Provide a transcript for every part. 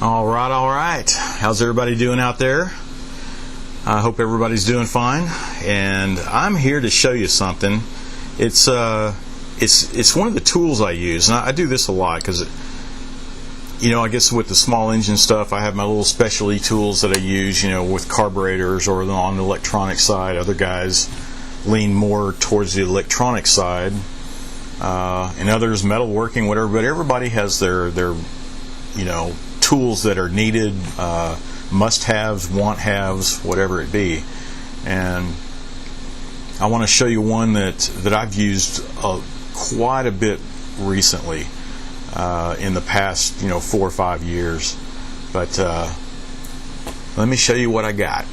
All right. How's everybody doing out there? I hope everybody's doing fine. And I'm here to show you something. It's one of the tools I use, and I do this a lot because, I guess with the small engine stuff, I have my little specialty tools that I use, with carburetors or on the electronic side. Other guys lean more towards the electronic side, and others metalworking, whatever. But everybody has their tools that are needed, must-haves, want-haves, whatever it be. And I want to show you one that I've used quite a bit recently, in the past 4 or 5 years. But let me show you what I got.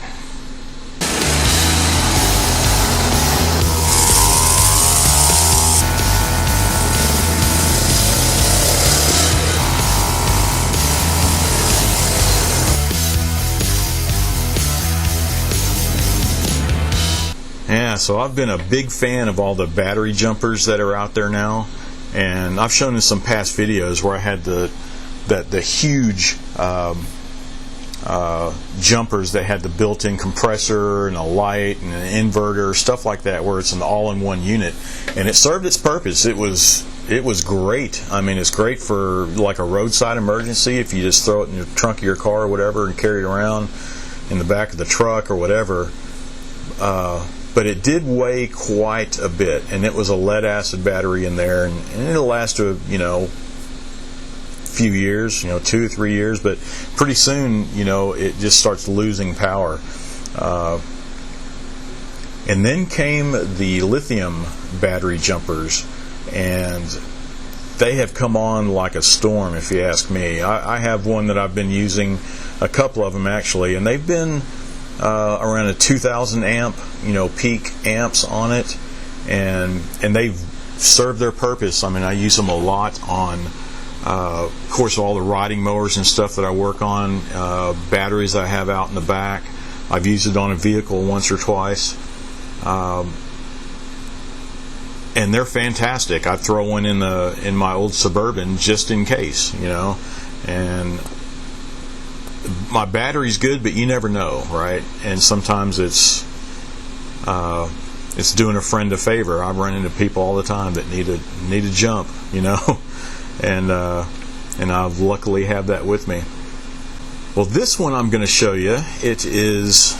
Yeah, so I've been a big fan of all the battery jumpers that are out there now, and I've shown in some past videos where I had the huge jumpers that had the built-in compressor and a light and an inverter, stuff like that, where it's an all-in-one unit, and it served its purpose. It was great. I mean, it's great for like a roadside emergency if you just throw it in the trunk of your car or whatever and carry it around in the back of the truck or whatever. But it did weigh quite a bit, and it was a lead-acid battery in there, and it'll last a few years, 2 or 3 years, but pretty soon, it just starts losing power. And then came the lithium battery jumpers, and they have come on like a storm, if you ask me. I have one that I've been using, a couple of them actually, and they've been around a 2,000 amp, peak amps on it, and they've served their purpose. I mean, I use them a lot on, of course, all the riding mowers and stuff that I work on, batteries I have out in the back. I've used it on a vehicle once or twice, and they're fantastic. I throw one in my old Suburban just in case, and my battery's good, but you never know, right? And sometimes it's doing a friend a favor. I run into people all the time that need a jump, and I've luckily have that with me. Well, this one I'm going to show you, it is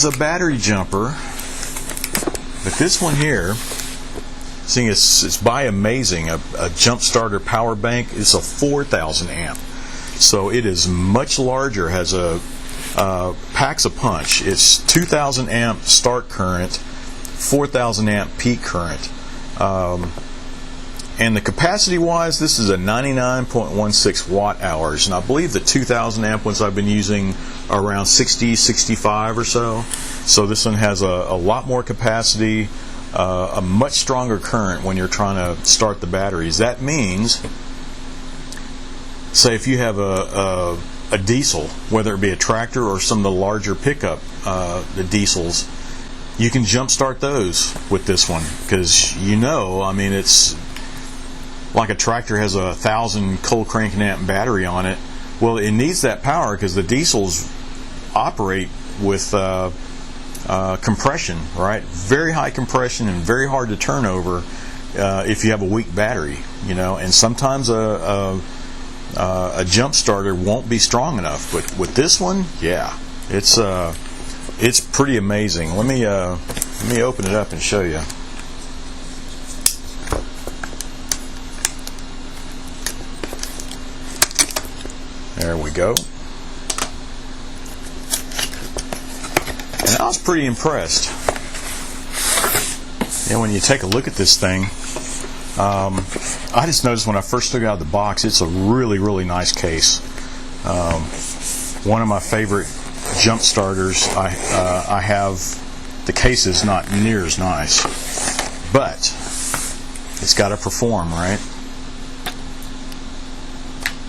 a battery jumper, but this one here, seeing it's by Imazing, a jumpstarter power bank. It's a 4,000 amp. So it is much larger, has packs a punch. It's 2,000 amp start current, 4,000 amp peak current. And the capacity wise, this is a 99.16 watt hours. And I believe the 2,000 amp ones I've been using are around 60, 65 or so. So this one has a lot more capacity, a much stronger current when you're trying to start the batteries. That means, say if you have a diesel, whether it be a tractor or some of the larger pickup, the diesels, you can jump start those with this one, because it's like a tractor has 1,000 cold cranking amp battery on it. Well, it needs that power because the diesels operate with compression, right? Very high compression and very hard to turn over if you have a weak battery, and sometimes a jump starter won't be strong enough, but with this one, yeah, it's pretty amazing. Let me open it up and show you. There we go. And I was pretty impressed. And when you take a look at this thing, I just noticed when I first took it out of the box, it's a really, really nice case. One of my favorite jump starters. I have, the case is not near as nice, but it's got to perform, right?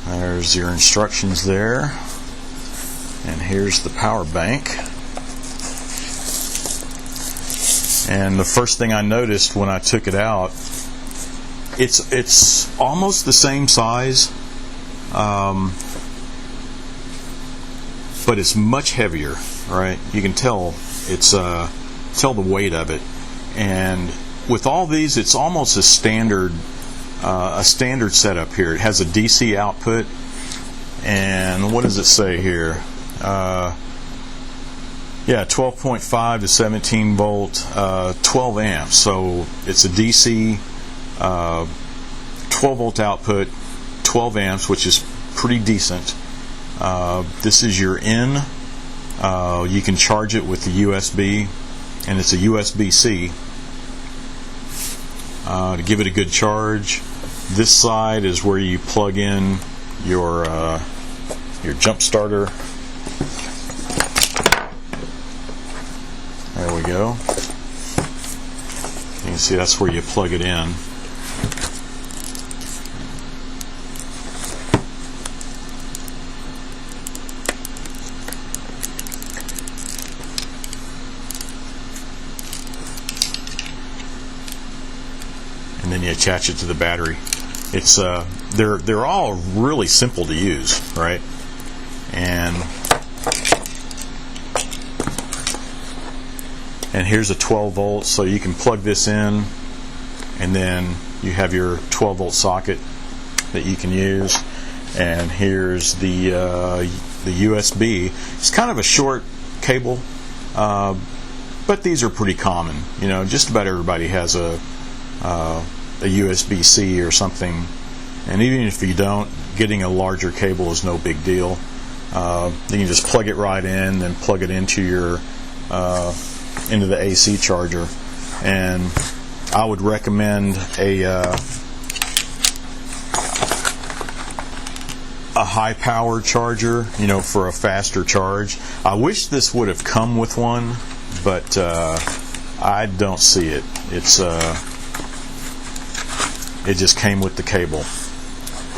There's your instructions there, and here's the power bank. And the first thing I noticed when I took it out, it's almost the same size but it's much heavier, right? You can tell it's tell the weight of it. And with all these, it's almost a standard setup here. It has a DC output, and what does it say here? Yeah, 12.5 to 17 volt, 12 amps. So it's a DC 12 volt output, 12 amps, which is pretty decent. This is your in. You can charge it with the USB, and it's a USB-C to give it a good charge. This side is where you plug in your jump starter. There we go. You can see that's where you plug it in. And then you attach it to the battery. It's they're all really simple to use, right? And here's a 12 volts, so you can plug this in, and then you have your 12 volt socket that you can use. And here's the USB. It's kind of a short cable, but these are pretty common. You know, just about everybody has a USB-C or something, and even if you don't, getting a larger cable is no big deal. You can just plug it right in, then plug it into your into the AC charger. And I would recommend a high power charger, you know, for a faster charge. I wish this would have come with one, but I don't see it. It just came with the cable.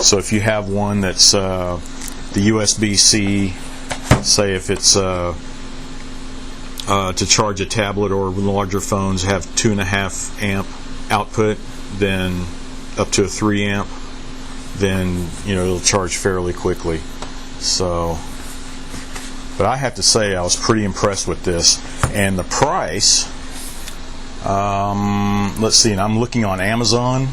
So if you have one that's the USB-C, say if it's to charge a tablet, or larger phones have 2.5 amp output, then up to a 3 amp, then you know it'll charge fairly quickly. So, but I have to say I was pretty impressed with this, and the price. Let's see, and I'm looking on Amazon.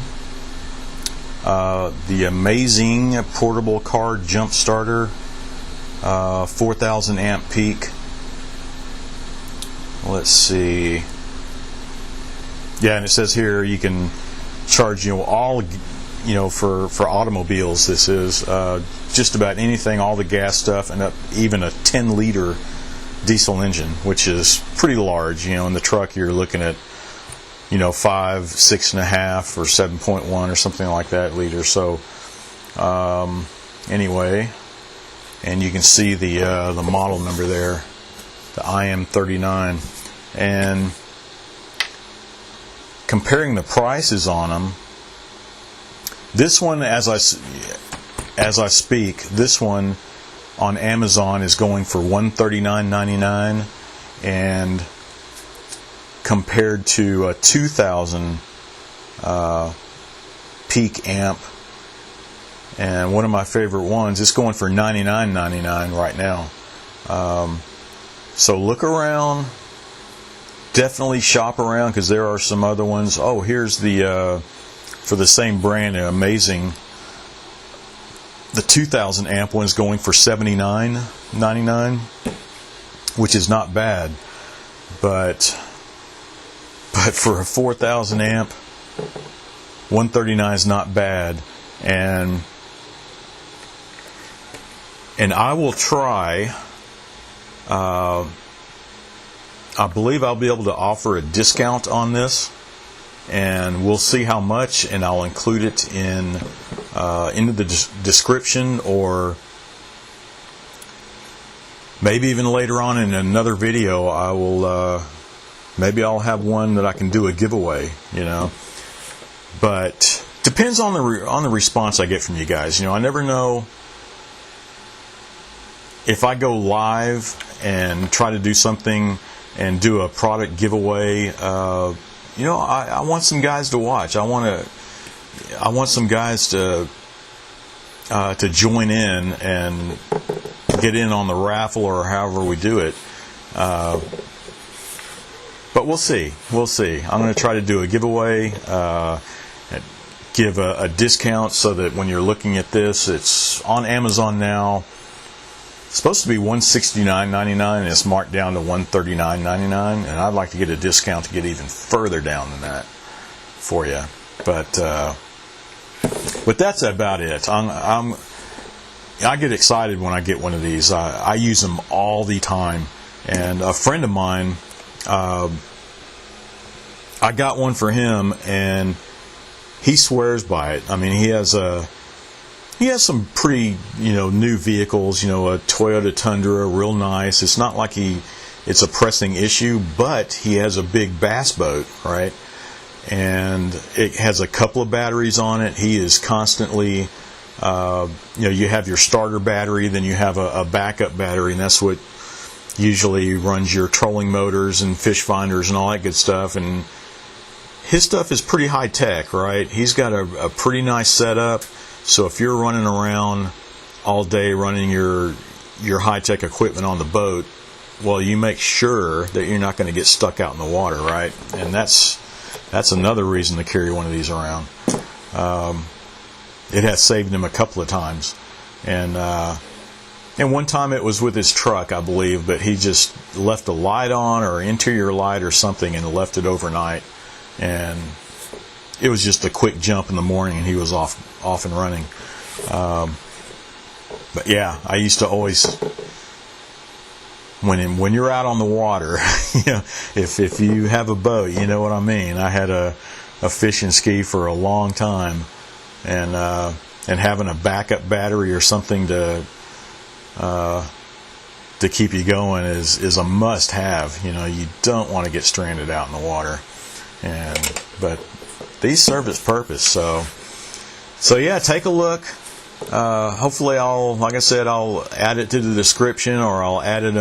The Imazing portable car jump starter, 4000 amp peak. Let's see. Yeah, and it says here you can charge, you know, all, you know, for automobiles. This is just about anything, all the gas stuff, and even a 10-liter diesel engine, which is pretty large. You know, in the truck you're looking at, you know, 5, 6.5, or 7.1 or something like that liter. So anyway, and you can see the model number there, the IM39, and comparing the prices on them. This one, as I speak, this one on Amazon is going for $139.99, and compared to a 2000 peak amp, and one of my favorite ones, it's going for $99.99 right now. So look around, definitely shop around, because there are some other ones. Oh, here's the for the same brand, Imazing, the 2000 amp one is going for $79.99, which is not bad, but for a 4000 amp, $139 is not bad. And I will try. I believe I'll be able to offer a discount on this, and we'll see how much, and I'll include it in into the description, or maybe even later on in another video I will maybe I'll have one that I can do a giveaway, you know. But depends on the response I get from you guys. You know, I never know if I go live and try to do something and do a product giveaway. You know, I want some guys to watch. I want some guys to to join in and get in on the raffle or however we do it. But we'll see. We'll see. I'm going to try to do a giveaway, give a discount so that when you're looking at this, it's on Amazon now. It's supposed to be $169.99 and it's marked down to $139.99, and I'd like to get a discount to get even further down than that for you. But that's about it. I get excited when I get one of these. I use them all the time, and a friend of mine, I got one for him, and he swears by it. I mean, he has some pretty, new vehicles, a Toyota Tundra, real nice. It's not like it's a pressing issue, but he has a big bass boat, right? And it has a couple of batteries on it. He is constantly, you have your starter battery, then you have a backup battery, and that's what usually runs your trolling motors and fish finders and all that good stuff. And his stuff is pretty high tech, right? He's got a pretty nice setup. So if you're running around all day running your high tech equipment on the boat, well, you make sure that you're not going to get stuck out in the water, right? And that's another reason to carry one of these around. It has saved him a couple of times, and one time it was with his truck, I believe, but he just left a light on or interior light or something and left it overnight, and it was just a quick jump in the morning and he was off and running. But yeah, I used to always, when you're out on the water, if you have a boat, you know what I mean. I had a fishing ski for a long time, and having a backup battery or something to keep you going is a must-have. You don't want to get stranded out in the water, but these serve its purpose. So yeah, take a look. Hopefully, like I said, I'll add it to the description, or I'll add it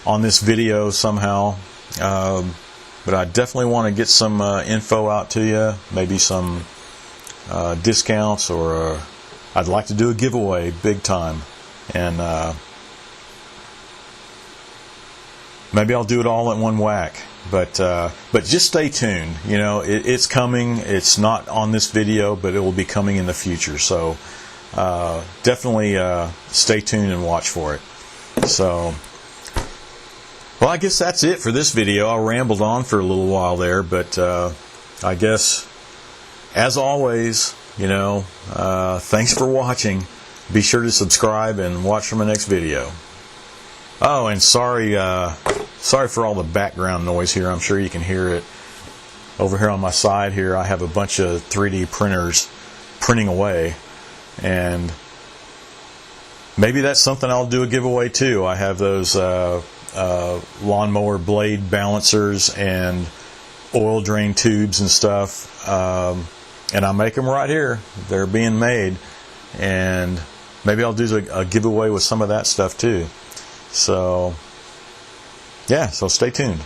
on this video somehow. But I definitely want to get some info out to you, maybe some discounts, or I'd like to do a giveaway big time, and maybe I'll do it all in one whack. But just stay tuned. It's coming. It's not on this video, but it will be coming in the future. So definitely stay tuned and watch for it. So, well, I guess that's it for this video. I rambled on for a little while there, but I guess, as always, thanks for watching. Be sure to subscribe and watch for my next video. Oh, and sorry for all the background noise here. I'm sure you can hear it. Over here on my side here, I have a bunch of 3D printers printing away, and maybe that's something I'll do a giveaway too. I have those lawnmower blade balancers and oil drain tubes and stuff, and I make them right here. They're being made, and maybe I'll do a giveaway with some of that stuff too. So yeah, so stay tuned.